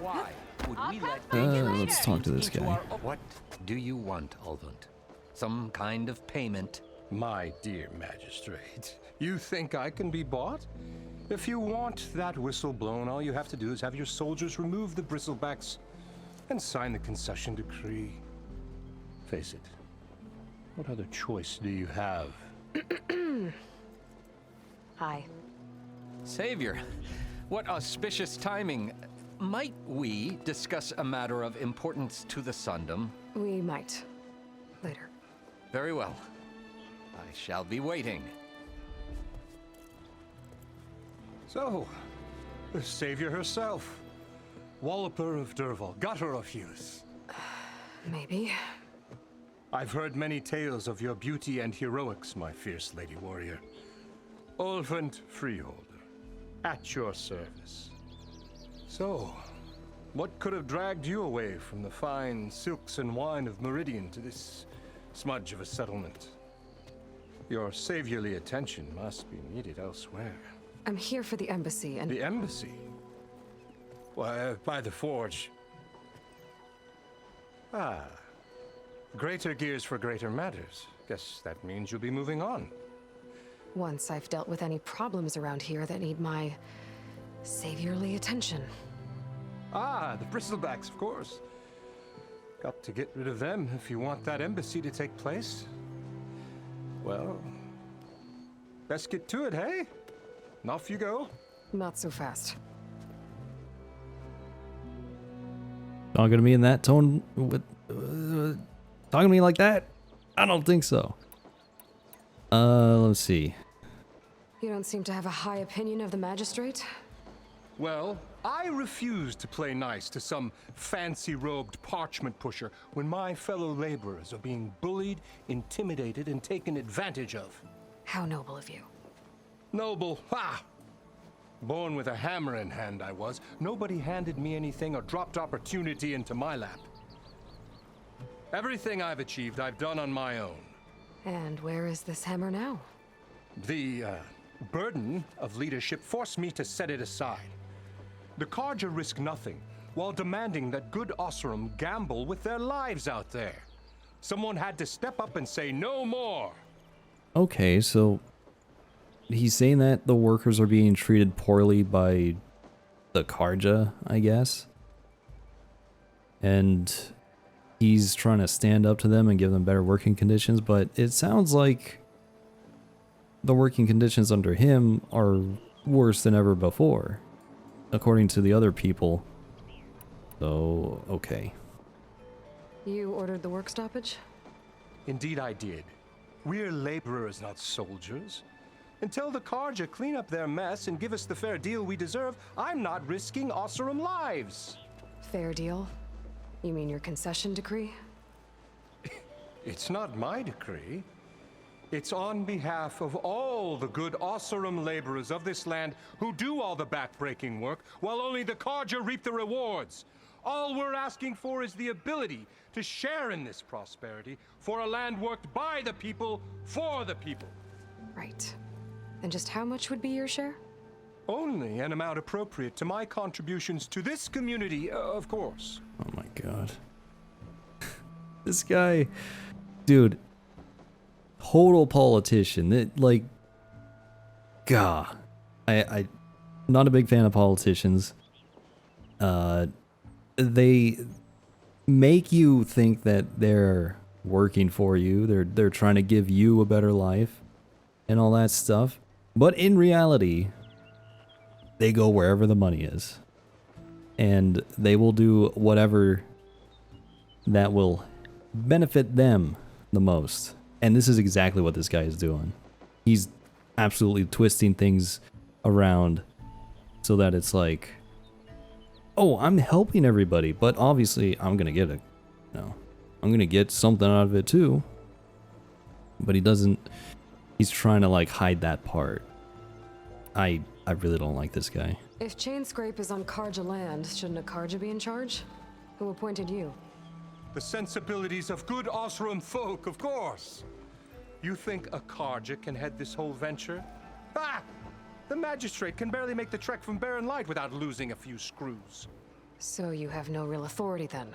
Why would we let Let's talk to this guy. What do you want, Ulvund? Some kind of payment? My dear magistrate, you think I can be bought? If you want that whistle blown, all you have to do is have your soldiers remove the bristlebacks and sign the concession decree. Face it, what other choice do you have? Hi. Savior, what auspicious timing. Might we discuss a matter of importance to the Sundom? We might. Later. Very well. I shall be waiting. So, the savior herself. Walloper of Derval, gutter of youth. Maybe. I've heard many tales of your beauty and heroics, my fierce lady warrior. Ulvund Freeholder, at your service. So, what could have dragged you away from the fine silks and wine of Meridian to this smudge of a settlement? Your saviorly attention must be needed elsewhere. I'm here for the embassy and... The embassy? Why, by the forge. Ah. Greater gears for greater matters. Guess that means you'll be moving on. Once I've dealt with any problems around here that need my saviorly attention. Ah, the bristlebacks, of course. Got to get rid of them if you want that embassy to take place. Well, best get to it, hey? And off you go. Not so fast. Talking to me in that tone with talking to me like that? I don't think so. Let's see. You don't seem to have a high opinion of the magistrate? Well, I refuse to play nice to some fancy-robed parchment pusher when my fellow laborers are being bullied, intimidated, and taken advantage of. How noble of you. Noble, ha! Born with a hammer in hand, I was. Nobody handed me anything or dropped opportunity into my lap. Everything I've achieved, I've done on my own. And where is this hammer now? The burden of leadership forced me to set it aside. The Carja risk nothing, while demanding that good Osseram gamble with their lives out there. Someone had to step up and say no more. Okay, so he's saying that the workers are being treated poorly by the Carja, I guess. And he's trying to stand up to them and give them better working conditions, but it sounds like the working conditions under him are worse than ever before, according to the other people. So, okay. You ordered the work stoppage? Indeed I did. We're laborers, not soldiers. Until the Carja clean up their mess and give us the fair deal we deserve, I'm not risking Osseram lives. Fair deal? You mean your concession decree? It's not my decree. It's on behalf of all the good Osseram laborers of this land who do all the backbreaking work, while only the Carja reap the rewards. All we're asking for is the ability to share in this prosperity for a land worked by the people, for the people. Right. And just how much would be your share? Only an amount appropriate to my contributions to this community, of course. Oh my god. This guy, dude, total politician. Like, gah. I'm not a big fan of politicians. They make you think that they're working for you. They're trying to give you a better life and all that stuff. But in reality, they go wherever the money is. And they will do whatever that will benefit them the most. And this is exactly what this guy is doing. He's absolutely twisting things around so that it's like, oh, I'm helping everybody, but obviously I'm gonna get I'm gonna get something out of it too. But he doesn't. He's trying to like hide that part. I really don't like this guy. If Chainscrape is on Carja land, shouldn't a Carja be in charge? Who appointed you? The sensibilities of good Osseram folk, of course. You think a Carja can head this whole venture? Ah! The magistrate can barely make the trek from Barren Light without losing a few screws. So you have no real authority then?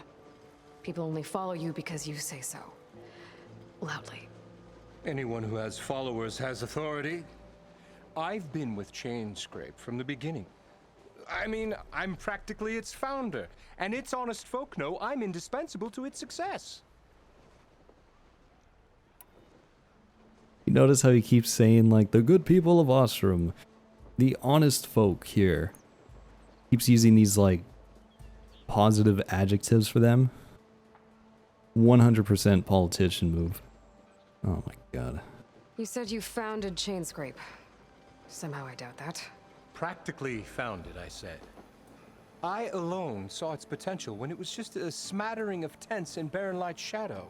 People only follow you because you say so. Loudly. Anyone who has followers has authority. I've been with Chainscrape from the beginning. I mean, I'm practically its founder, and its honest folk know I'm indispensable to its success. You notice how he keeps saying, like, the good people of Ostrom, the honest folk here. Keeps using these, like, positive adjectives for them. 100% politician move. Oh my god. You said you founded Chainscrape. Somehow I doubt that. Practically founded, I said. I alone saw its potential when it was just a smattering of tents in Barren Light's shadow.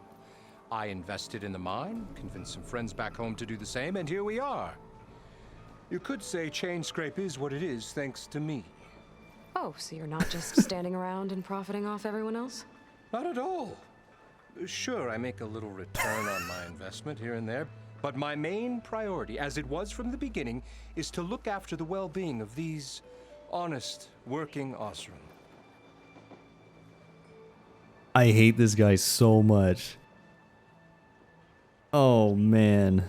I invested in the mine, convinced some friends back home to do the same, and here we are. You could say Chainscrape is what it is thanks to me. Oh, so you're not just standing around and profiting off everyone else? Not at all. Sure, I make a little return on my investment here and there, but my main priority, as it was from the beginning, is to look after the well-being of these honest, working Osram. I hate this guy so much. Oh man.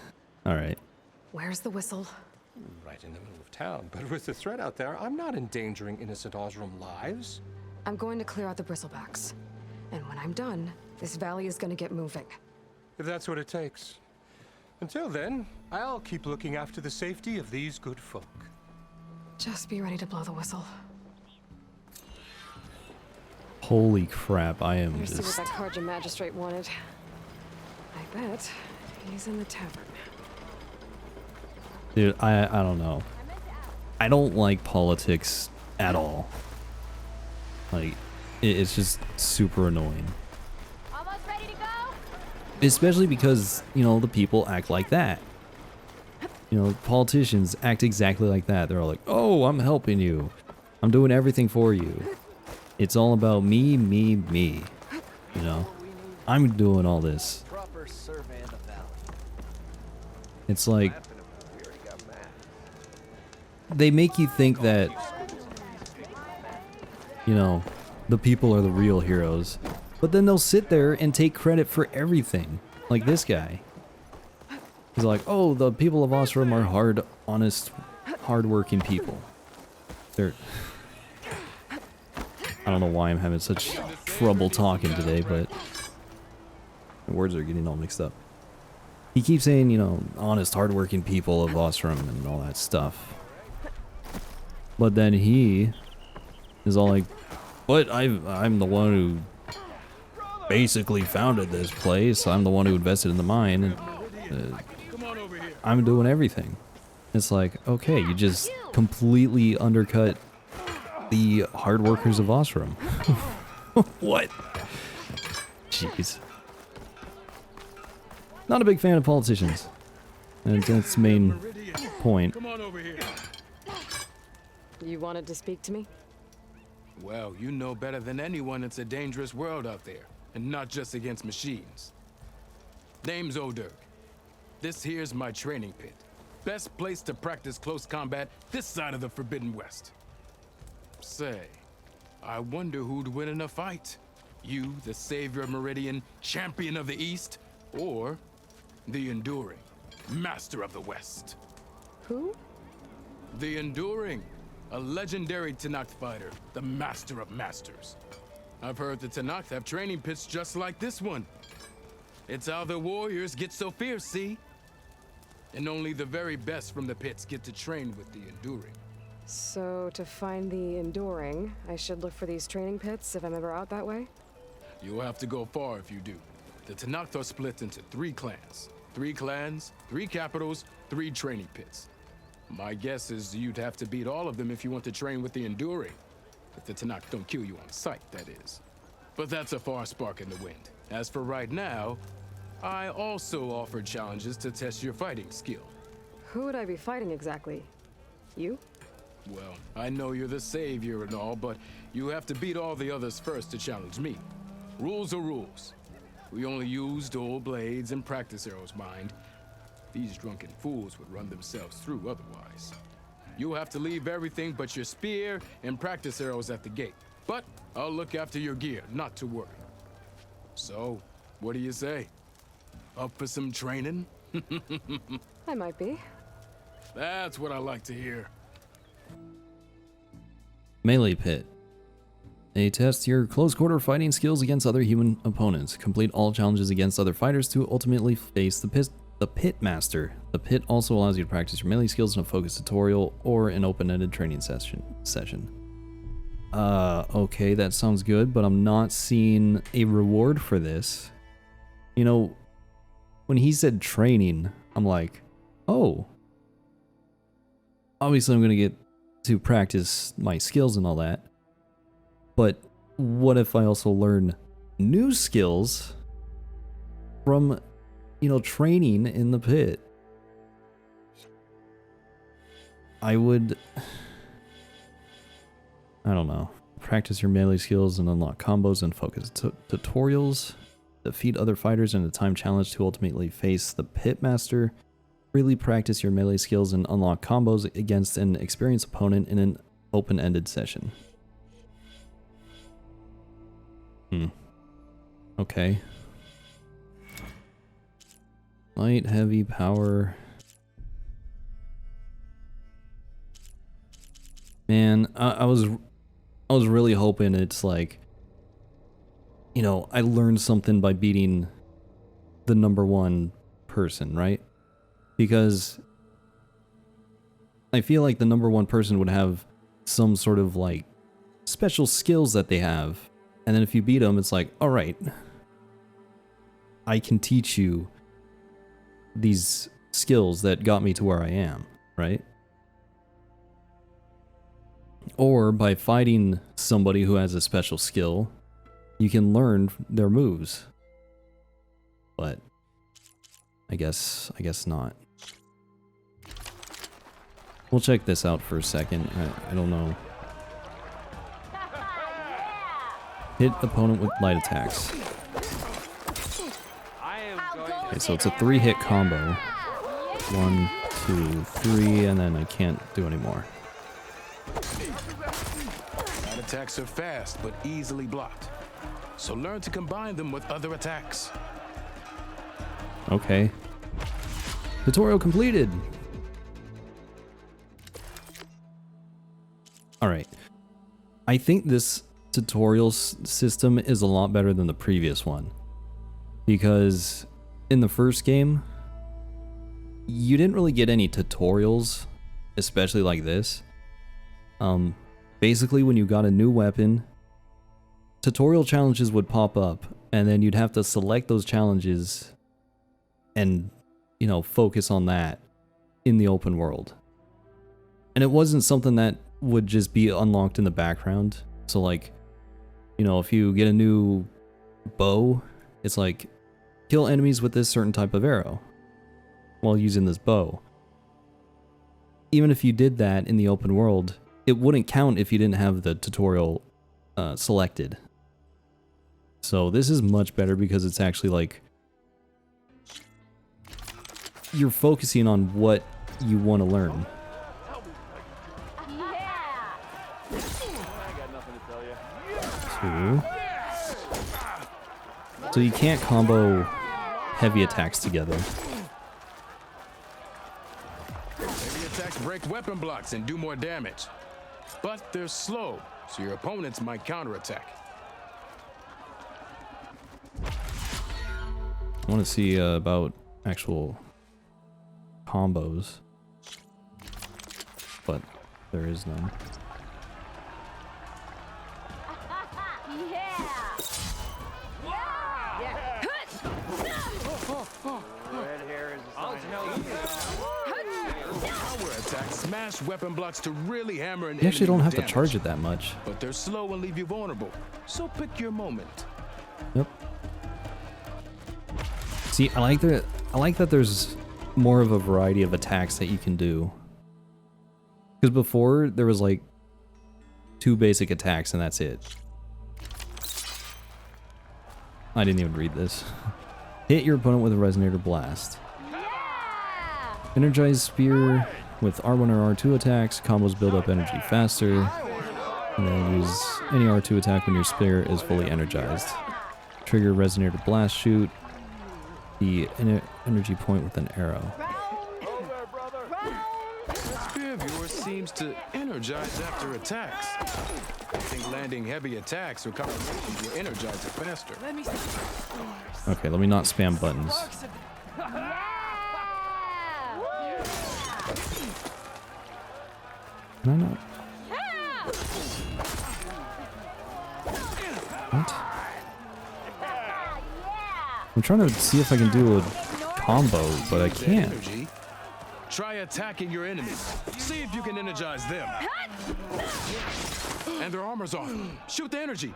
Alright. Where's the whistle? Right in the middle of town, but with the threat out there, I'm not endangering innocent Osram lives. I'm going to clear out the bristlebacks. And when I'm done, this valley is going to get moving. If that's what it takes. Until then, I'll keep looking after the safety of these good folk. Just be ready to blow the whistle. Holy crap, I am Let's see what just... that Carja magistrate wanted. I bet he's in the tavern. Dude, I don't know. I don't like politics at all. Like, it's just super annoying. Almost ready to go? Especially because, you know, the people act like that. You know, politicians act exactly like that. They're all like, oh, I'm helping you. I'm doing everything for you. It's all about me, me, me. You know? I'm doing all this. Proper survey of the valley. It's like, We already got maps. they make you think that, you know, the people are the real heroes. But then they'll sit there and take credit for everything. Like this guy. He's like, oh, the people of Ostrom are hard, honest, hard-working people. They're... I don't know why I'm having such trouble talking today, but my words are getting all mixed up. He keeps saying, you know, honest, hard-working people of Ostrom and all that stuff. But then he is all like, but I'm the one who basically founded this place. I'm the one who invested in the mine. And, I'm doing everything. It's like, okay, you just completely undercut the hard workers of Ostrom. What? Jeez. Not a big fan of politicians. And that's the main point. You wanted to speak to me? Well, you know better than anyone it's a dangerous world out there, and not just against machines. Name's O'Dirk. This here's my training pit. Best place to practice close combat this side of the Forbidden West. Say, I wonder who'd win in a fight. You, the savior of Meridian, champion of the East, or the Enduring, master of the West. Who? The Enduring, a legendary Tenakth fighter, the master of masters. I've heard the Tenakth have training pits just like this one. It's how the warriors get so fierce, see? And only the very best from the pits get to train with the Enduring. So, to find the Enduring, I should look for these training pits if I'm ever out that way? You'll have to go far if you do. The Tenakth are split into 3 clans. 3 clans, 3 capitals, 3 training pits. My guess is you'd have to beat all of them if you want to train with the Enduring. If the Tenakth don't kill you on sight, that is. But that's a far spark in the wind. As for right now, I also offer challenges to test your fighting skill. Who would I be fighting exactly? You? Well, I know you're the savior and all, but you have to beat all the others first to challenge me. Rules are rules. We only use dual blades and practice arrows, mind. These drunken fools would run themselves through otherwise. You'll have to leave everything but your spear and practice arrows at the gate. But I'll look after your gear, not to worry. So, what do you say? Up for some training? I might be. That's what I like to hear. Melee Pit. They test your close quarter fighting skills against other human opponents. Complete all challenges against other fighters to ultimately face the Pit Master. The pit also allows you to practice your melee skills in a focused tutorial or an open-ended training session. Okay, that sounds good, but I'm not seeing a reward for this. You know, when he said training, I'm like, oh. Obviously, I'm gonna get to practice my skills and all that. But what if I also learn new skills from, you know, training in the pit? I would... I don't know. Practice your melee skills and unlock combos and focus tutorials. Defeat other fighters in a time challenge to ultimately face the Pit Master. Really practice your melee skills and unlock combos against an experienced opponent in an open-ended session. Okay. Light, heavy, power. Man, I was really hoping it's like, you know, I learned something by beating the #1 person, right? Because I feel like the #1 person would have some sort of like special skills that they have. And then if you beat them, it's like, all right, I can teach you these skills that got me to where I am, right? Or by fighting somebody who has a special skill, you can learn their moves. But I guess not. We'll check this out for a second. I don't know. Hit opponent with light attacks. Okay, so it's a 3-hit combo. 1, 2, 3, and then I can't do any more. Light attacks are fast, but easily blocked. So learn to combine them with other attacks. Okay. Tutorial completed! Alright. I think this tutorial system is a lot better than the previous one. Because in the first game, you didn't really get any tutorials, especially like this. Basically when you got a new weapon, tutorial challenges would pop up, and then you'd have to select those challenges and, you know, focus on that in the open world. And it wasn't something that would just be unlocked in the background. So like, you know, if you get a new bow, it's like, kill enemies with this certain type of arrow while using this bow. Even if you did that in the open world, it wouldn't count if you didn't have the tutorial selected. So this is much better because it's actually like, you're focusing on what you want to learn. Two. So you can't combo heavy attacks together. Heavy attacks break weapon blocks and do more damage. But they're slow, so your opponents might counterattack. I want to see about actual combos, but there is none. Smash weapon blocks to really hammer an You actually don't have damage, to charge it that much. but they're slow and leave you vulnerable. So pick your moment. Yep. See, I like that there's more of a variety of attacks that you can do. Because before there was like 2 basic attacks and that's it. I didn't even read this. Hit your opponent with a resonator blast. Energized spear with R1 or R2 attacks. Combos build up energy faster. And then use any R2 attack when your spear is fully energized. Trigger Resonator Blast Shoot. The energy point with an arrow. That spear of yours seems to energize after attacks. I think landing heavy attacks or combinations will energize it faster. Okay, let me not spam buttons. Can I not? What? I'm trying to see if I can do a combo, but I can't. Energy. Try attacking your enemies. See if you can energize them. And their armor's off. Shoot the energy.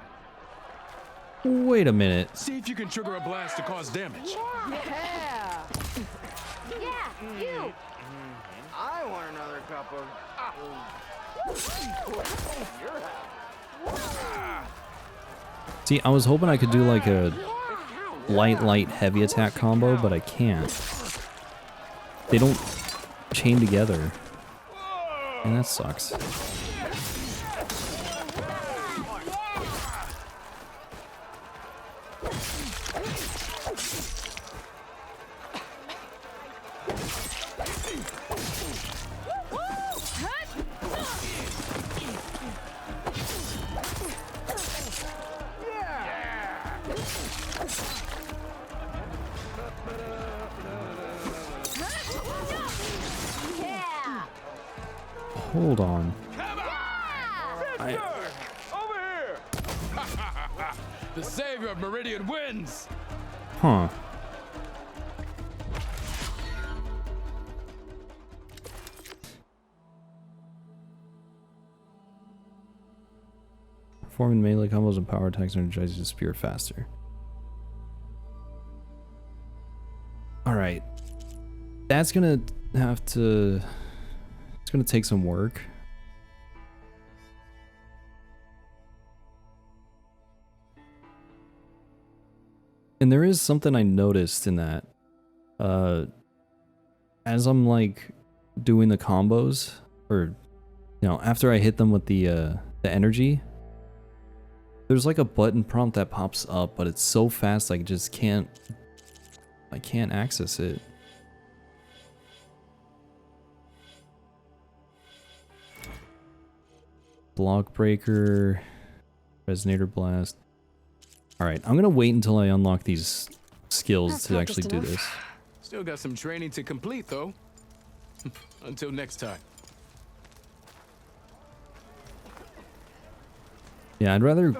Wait a minute. See if you can trigger a blast to cause damage. Yeah, you. I want another cup of. See, I was hoping I could do like a light, heavy attack combo, but I can't. They don't chain together. And that sucks. Hold on. The savior of Meridian wins. Huh. Performing melee combos and power attacks energizes the spear faster. Alright. That's gonna have to... It's gonna take some work. And there is something I noticed in that. As I'm like doing the combos, or you know, after I hit them with the energy, there's like a button prompt that pops up, but it's so fast I just can't access it. Block breaker, resonator blast. All right, I'm gonna wait until I unlock these skills That's to not actually just do enough. this. Still got some training to complete, though. Until next time. Yeah, I'd rather,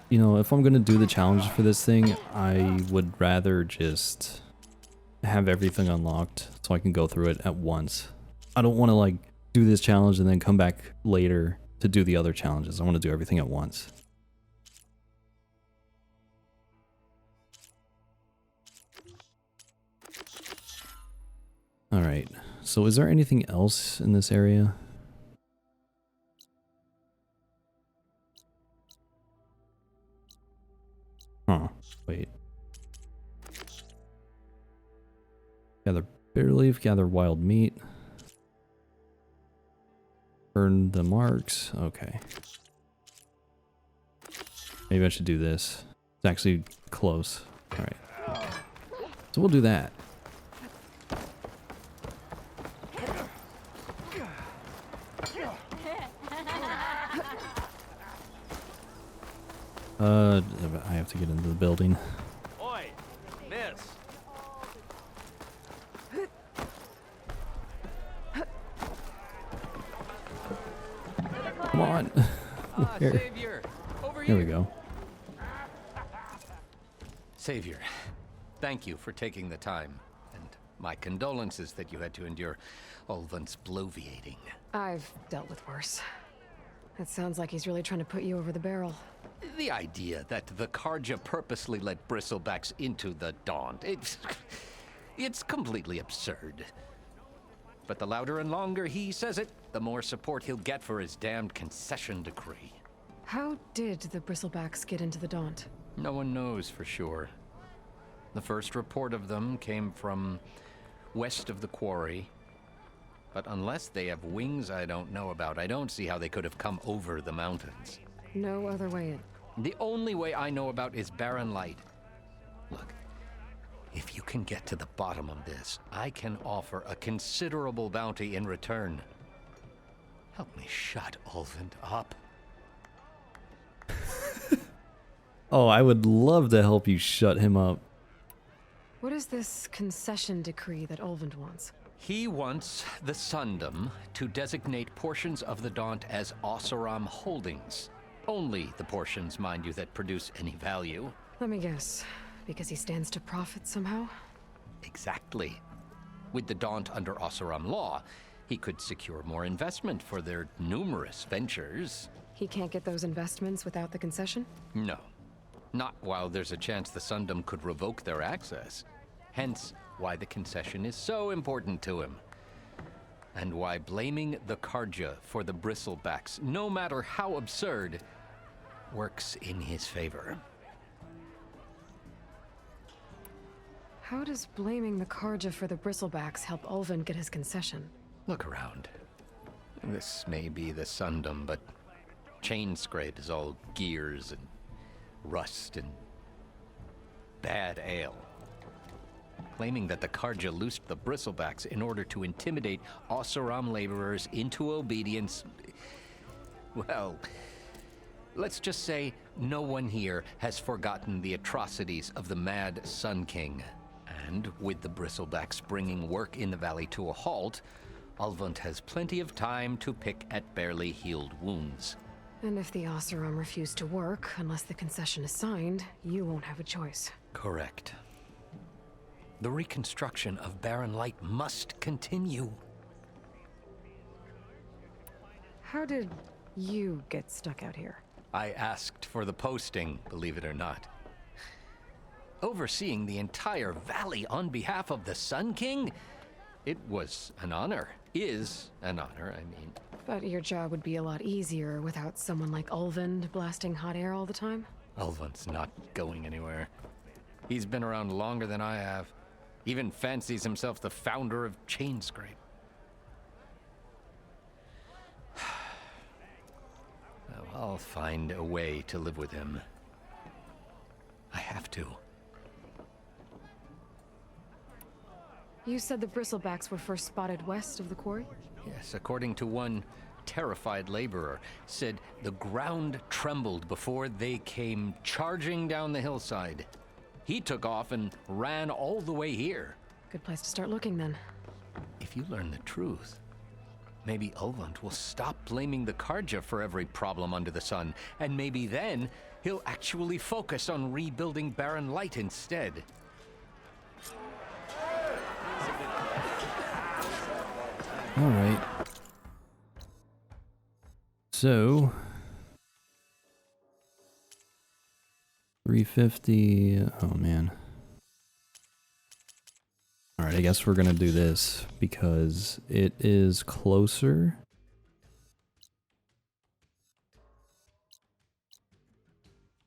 you know, if I'm gonna do the challenge for this thing, I would rather just have everything unlocked so I can go through it at once. I don't want to like do this challenge and then come back later to do the other challenges. I want to do everything at once. Alright, so is there anything else in this area? Huh, wait. Gather bitter leaf, gather wild meat. Burn the marks, okay. Maybe I should do this. It's actually close. Alright. So we'll do that. I have to get into the building. Oi, miss. Come on. Where? Savior, over Here here. we go. Savior, thank you for taking the time, and my condolences that you had to endure Ulvun's bloviating. I've dealt with worse. It sounds like he's really trying to put you over the barrel. The idea that the Karja purposely let bristlebacks into the Daunt, it's completely absurd. But the louder and longer he says it, the more support he'll get for his damned concession decree. How did the bristlebacks get into the Daunt? No one knows for sure. The first report of them came from west of the quarry. But unless they have wings I don't know about, I don't see how they could have come over the mountains. No other way in. The only way I know about is barren light. Look, if you can get to the bottom of this, I can offer a considerable bounty in return. Help me shut Ulvund up. Oh, I would love to help you shut him up. What is this concession decree that Ulvund wants? He wants the Sundom to designate portions of the Daunt as Oseram holdings. Only the portions, mind you, that produce any value. Let me guess. Because he stands to profit somehow? Exactly. With the Daunt under Oseram law, he could secure more investment for their numerous ventures. He can't get those investments without the concession? No. Not while there's a chance the Sundom could revoke their access. Hence, why the concession is so important to him. And why blaming the Karja for the bristlebacks, no matter how absurd, works in his favor. How does blaming the Karja for the bristlebacks help Ulvund get his concession? Look around. This may be the Sundom, but Chainscrape is all gears and rust and bad ale. Claiming that the Karja loosed the bristlebacks in order to intimidate Oseram laborers into obedience. Well, let's just say no one here has forgotten the atrocities of the Mad Sun King. And with the bristlebacks bringing work in the valley to a halt, Ulvund has plenty of time to pick at barely healed wounds. And if the Oseram refuse to work, unless the concession is signed, you won't have a choice. Correct. The reconstruction of Barren Light must continue. How did you get stuck out here? I asked for the posting, believe it or not. Overseeing the entire valley on behalf of the Sun King? It was an honor. Is an honor, I mean. But your job would be a lot easier without someone like Ulvund blasting hot air all the time? Ulvund's not going anywhere. He's been around longer than I have. Even fancies himself the founder of Chainscrape. Well, I'll find a way to live with him. I have to. You said the bristlebacks were first spotted west of the quarry? Yes, according to one terrified laborer, said the ground trembled before they came charging down the hillside. He took off and ran all the way here. Good place to start looking then. If you learn the truth, maybe Ulvund will stop blaming the Karja for every problem under the sun, and maybe then he'll actually focus on rebuilding Barren Light instead. All right. So 350. Oh man. All right, I guess we're gonna do this because it is closer.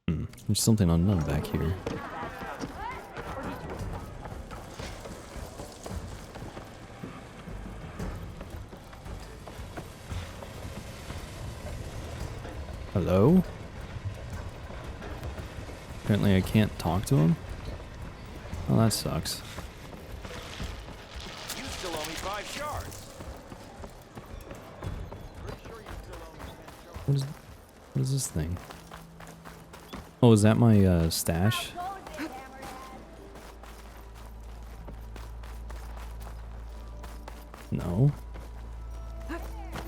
There's something unknown back here. Hello? Apparently I can't talk to him? Oh, that sucks. You still owe me 5 shards. What is this thing? Oh, is that my stash? No.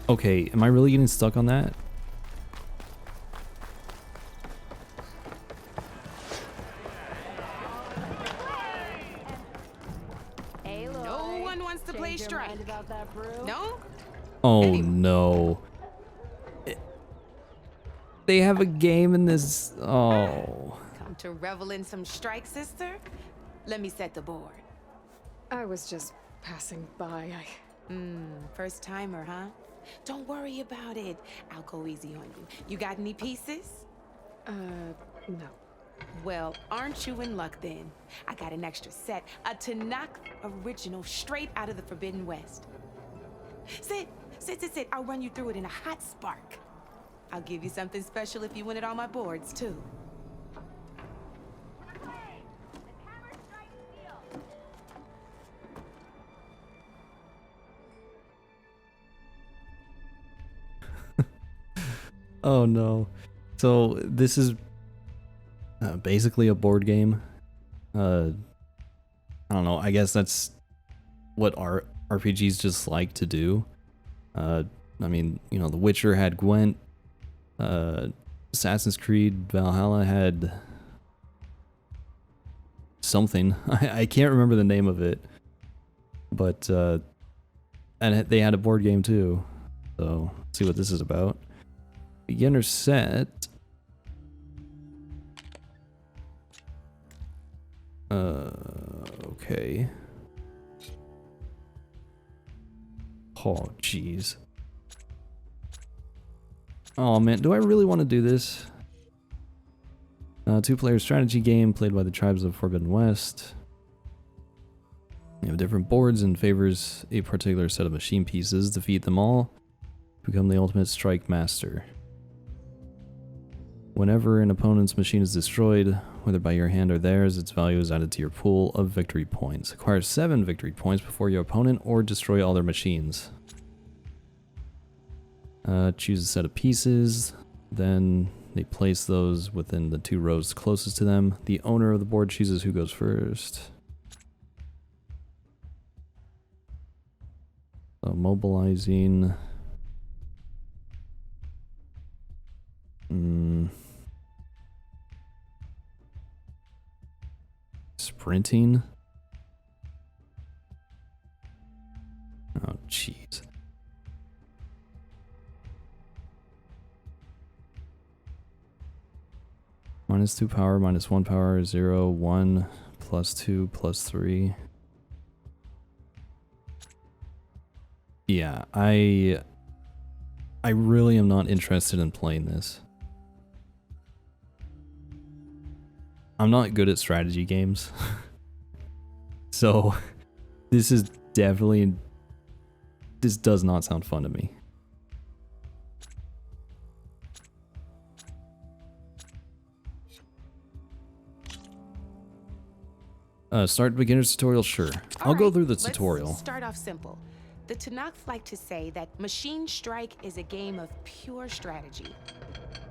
Okay, am I really getting stuck on that? Aloy, No one wants to play change your strike. mind about that brew? No? Oh no. They have a game in this. Oh. Come to revel in some strike, sister? Let me set the board. I was just passing by. First timer, huh? Don't worry about it. I'll go easy on you. You got any pieces? No. Well, aren't you in luck then? I got an extra set, a Tanakh original straight out of the Forbidden West. Sit. I'll run you through it in a hot spark. I'll give you something special if you win at all my boards, too. Oh no. So this is basically a board game. I don't know. I guess that's what RPGs just like to do. I mean, you know, The Witcher had Gwent. Assassin's Creed Valhalla had something. I can't remember the name of it. But and they had a board game too. So let's see what this is about. Beginner set. Okay. Oh, jeez. Oh man, do I really want to do this? Two-player strategy game played by the tribes of Forbidden West. You have different boards and favors a particular set of machine pieces. Defeat them all. Become the ultimate strike master. Whenever an opponent's machine is destroyed, whether by your hand or theirs, its value is added to your pool of victory points. Acquire 7 victory points before your opponent or destroy all their machines. Choose a set of pieces, then they place those within the 2 rows closest to them. The owner of the board chooses who goes first. So mobilizing. Sprinting. Oh, jeez. -2 power, -1 power, 0, 1, +2, +3. Yeah, I really am not interested in playing this. I'm not good at strategy games. So this is definitely, this does not sound fun to me. Start beginner's tutorial, sure. I'll go through the tutorial. Let's start off simple. The Tanakh like to say that Machine Strike is a game of pure strategy.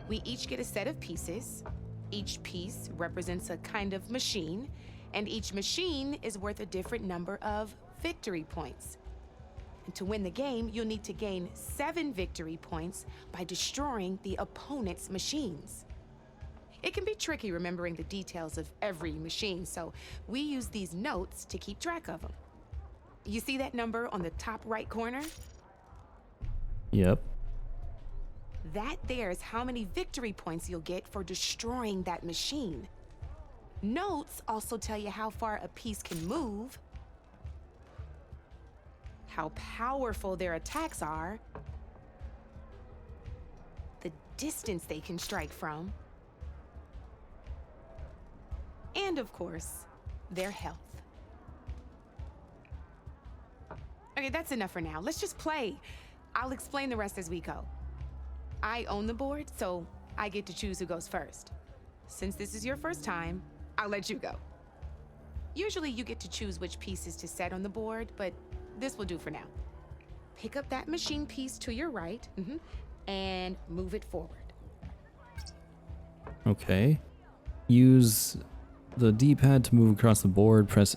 We each get a set of pieces. Each piece represents a kind of machine, and each machine is worth a different number of victory points. And to win the game, you'll need to gain 7 victory points by destroying the opponent's machines. It can be tricky remembering the details of every machine, so we use these notes to keep track of them. You see that number on the top right corner? Yep. That there is how many victory points you'll get for destroying that machine. Notes also tell you how far a piece can move, how powerful their attacks are, the distance they can strike from, and of course, their health. Okay, that's enough for now. Let's just play. I'll explain the rest as we go. I own the board, so I get to choose who goes first. Since this is your first time, I'll let you go. Usually you get to choose which pieces to set on the board, but this will do for now. Pick up that machine piece to your right, and move it forward. Okay. Use the D-pad to move across the board. Press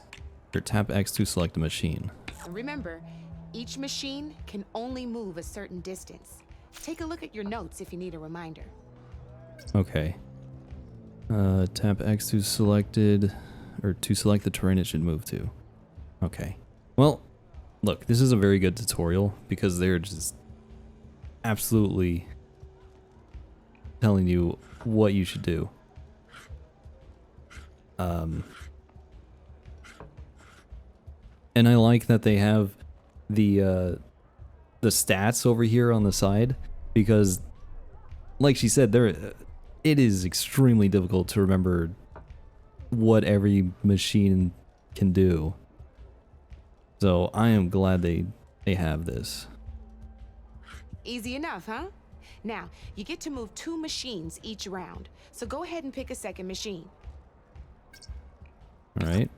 or tap X to select a machine. And remember, each machine can only move a certain distance. Take a look at your notes if you need a reminder. Okay. Tap X to selected, or to select the terrain it should move to. Okay. Well, look, this is a very good tutorial because they're just absolutely telling you what you should do. And I like that they have the stats over here on the side, because like she said, it is extremely difficult to remember what every machine can do. So I am glad they have this. Easy enough, huh? Now, you get to move 2 machines each round. So go ahead and pick a second machine. All right.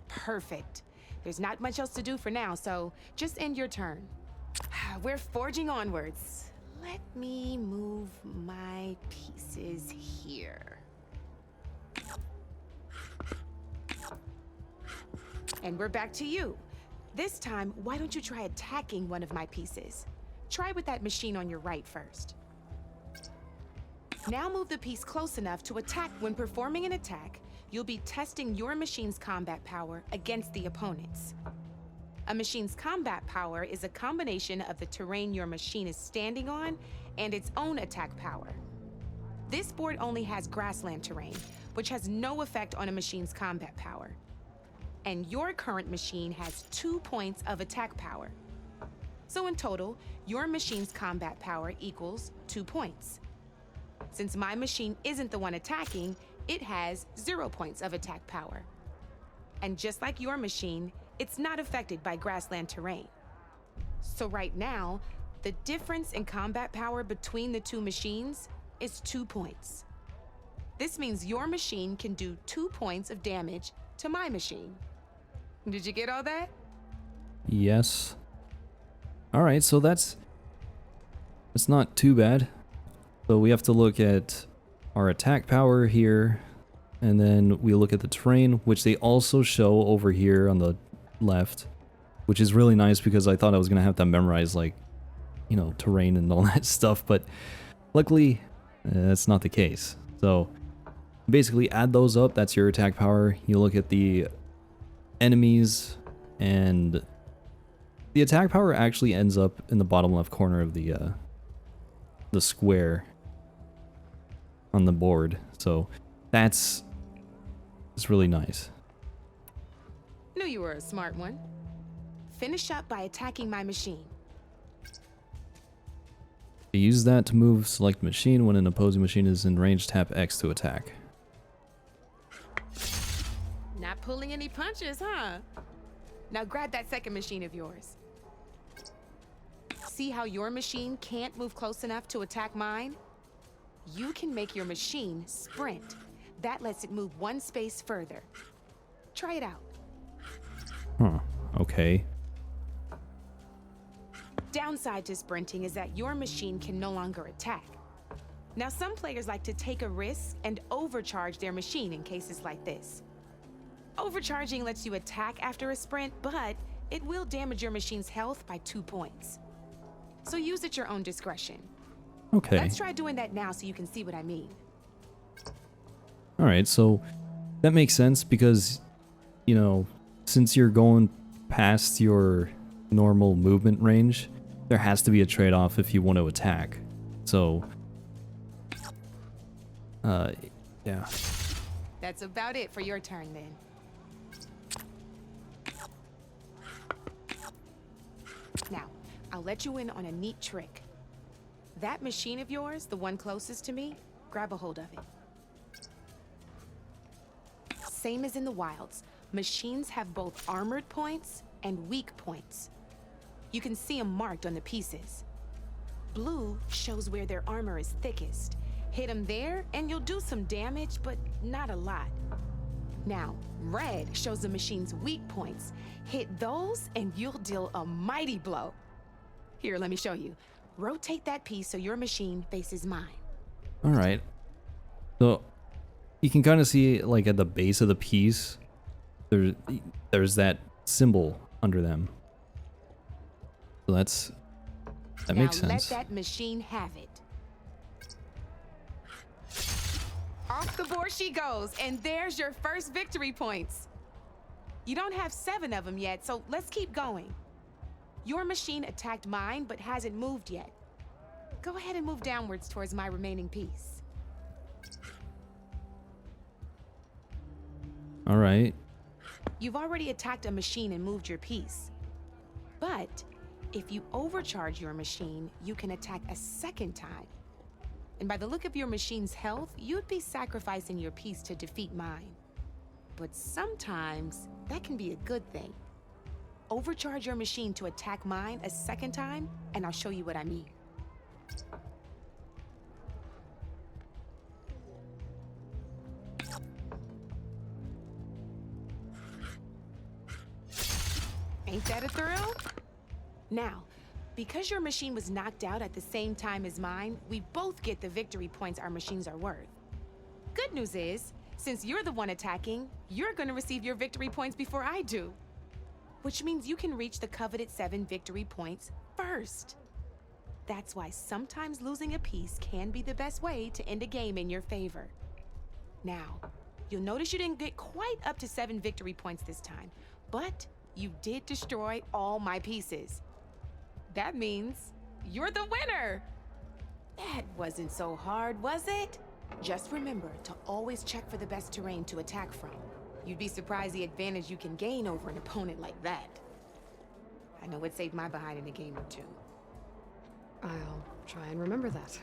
Perfect. There's not much else to do for now, so just end your turn. We're forging onwards. Let me move my pieces here. And we're back to you. This time, why don't you try attacking one of my pieces? Try with that machine on your right first. Now move the piece close enough to attack. When performing an attack, you'll be testing your machine's combat power against the opponent's. A machine's combat power is a combination of the terrain your machine is standing on and its own attack power. This board only has grassland terrain, which has no effect on a machine's combat power. And your current machine has 2 points of attack power. So in total, your machine's combat power equals 2 points. Since my machine isn't the one attacking, it has 0 points of attack power. And just like your machine, it's not affected by grassland terrain. So right now, the difference in combat power between the 2 machines is 2 points. This means your machine can do 2 points of damage to my machine. Did you get all that? Yes. All right, so that's not too bad. So we have to look at our attack power here, and then we look at the terrain, which they also show over here on the left, which is really nice because I thought I was gonna have to memorize, like, you know, terrain and all that stuff, but luckily that's not the case. So basically add those up, that's your attack power. You look at the enemies, and the attack power actually ends up in the bottom left corner of the square on the board, so it's really nice. Knew you were a smart one. Finish up by attacking my machine. Use that to move select machine. When an opposing machine is in range, tap X to attack. Not pulling any punches, huh? Now grab that second machine of yours. See how your machine can't move close enough to attack mine? You can make your machine sprint. That lets it move 1 space further. Try it out. Huh, okay. Downside to sprinting is that your machine can no longer attack. Now, some players like to take a risk and overcharge their machine in cases like this. Overcharging lets you attack after a sprint, but it will damage your machine's health by 2 points. So use at your own discretion. Okay. Let's try doing that now so you can see what I mean. Alright, so that makes sense because, you know, since you're going past your normal movement range, there has to be a trade-off if you want to attack. So, yeah. That's about it for your turn then. Now, I'll let you in on a neat trick. That machine of yours, the one closest to me, grab a hold of it. Same as in the wilds, machines have both armored points and weak points. You can see them marked on the pieces. Blue shows where their armor is thickest. Hit them there and you'll do some damage, but not a lot. Now, red shows the machine's weak points. Hit those and you'll deal a mighty blow. Here, let me show you. Rotate that piece so your machine faces mine. Alright. So, you can kind of see, like, at the base of the piece, there's that symbol under them. So that makes sense. Now let that machine have it. Off the board she goes, and there's your first victory points. You don't have 7 of them yet, so let's keep going. Your machine attacked mine, but hasn't moved yet. Go ahead and move downwards towards my remaining piece. All right. You've already attacked a machine and moved your piece. But if you overcharge your machine, you can attack a second time. And by the look of your machine's health, you'd be sacrificing your piece to defeat mine. But sometimes that can be a good thing. overcharge your machine to attack mine a second time, and I'll show you what I mean. Ain't that a thrill? Now, because your machine was knocked out at the same time as mine, we both get the victory points our machines are worth. Good news is, since you're the one attacking, you're gonna receive your victory points before I do. Which means you can reach the coveted 7 victory points first. That's why sometimes losing a piece can be the best way to end a game in your favor. Now, you'll notice you didn't get quite up to 7 victory points this time, but you did destroy all my pieces. That means you're the winner! That wasn't so hard, was it? Just remember to always check for the best terrain to attack from. You'd be surprised the advantage you can gain over an opponent like that. I know it saved my behind in a game or two. I'll try and remember that.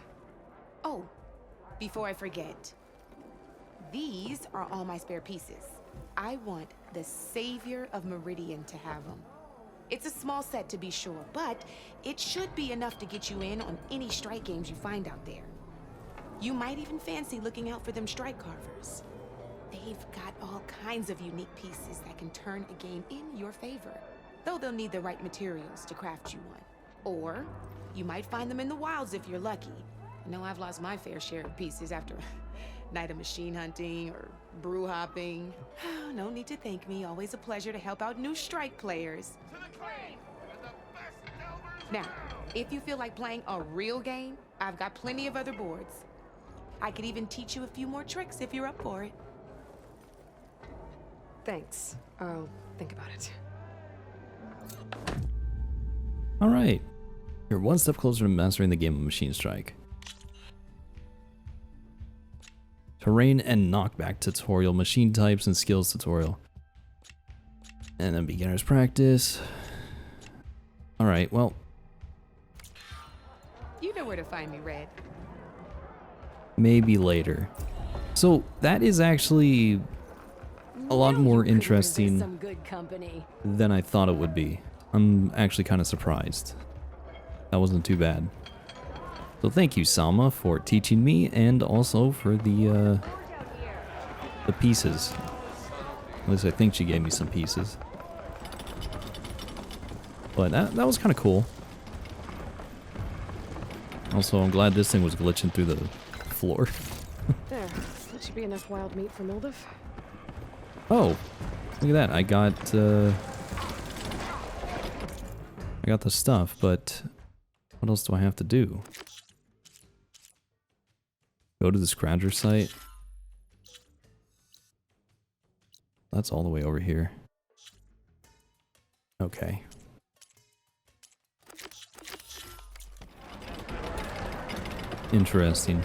Oh, before I forget, these are all my spare pieces. I want the Savior of Meridian to have them. It's a small set to be sure, but it should be enough to get you in on any strike games you find out there. You might even fancy looking out for them strike carvers. They've got all kinds of unique pieces that can turn a game in your favor, though they'll need the right materials to craft you one. Or you might find them in the wilds if you're lucky. I know I've lost my fair share of pieces after a night of machine hunting or brew hopping. No need to thank me. Always a pleasure to help out new strike players. Now, if you feel like playing a real game, I've got plenty of other boards. I could even teach you a few more tricks if you're up for it. Thanks. I'll think about it. Alright. You're one step closer to mastering the game of Machine Strike. Terrain and knockback tutorial, machine types and skills tutorial. And then beginner's practice. Alright, well. You know where to find me, Red. Maybe later. So that is actually a lot more interesting Some good company. than I thought it would be. I'm actually kind of surprised. That wasn't too bad. So thank you, Salma, for teaching me and also for the pieces. At least I think she gave me some pieces. But that was kind of cool. Also, I'm glad this thing was glitching through the floor. There. That should be enough wild meat for Moldov. Oh, look at that. I got the stuff, but what else do I have to do? Go to the scrounger site. That's all the way over here. Okay. Interesting.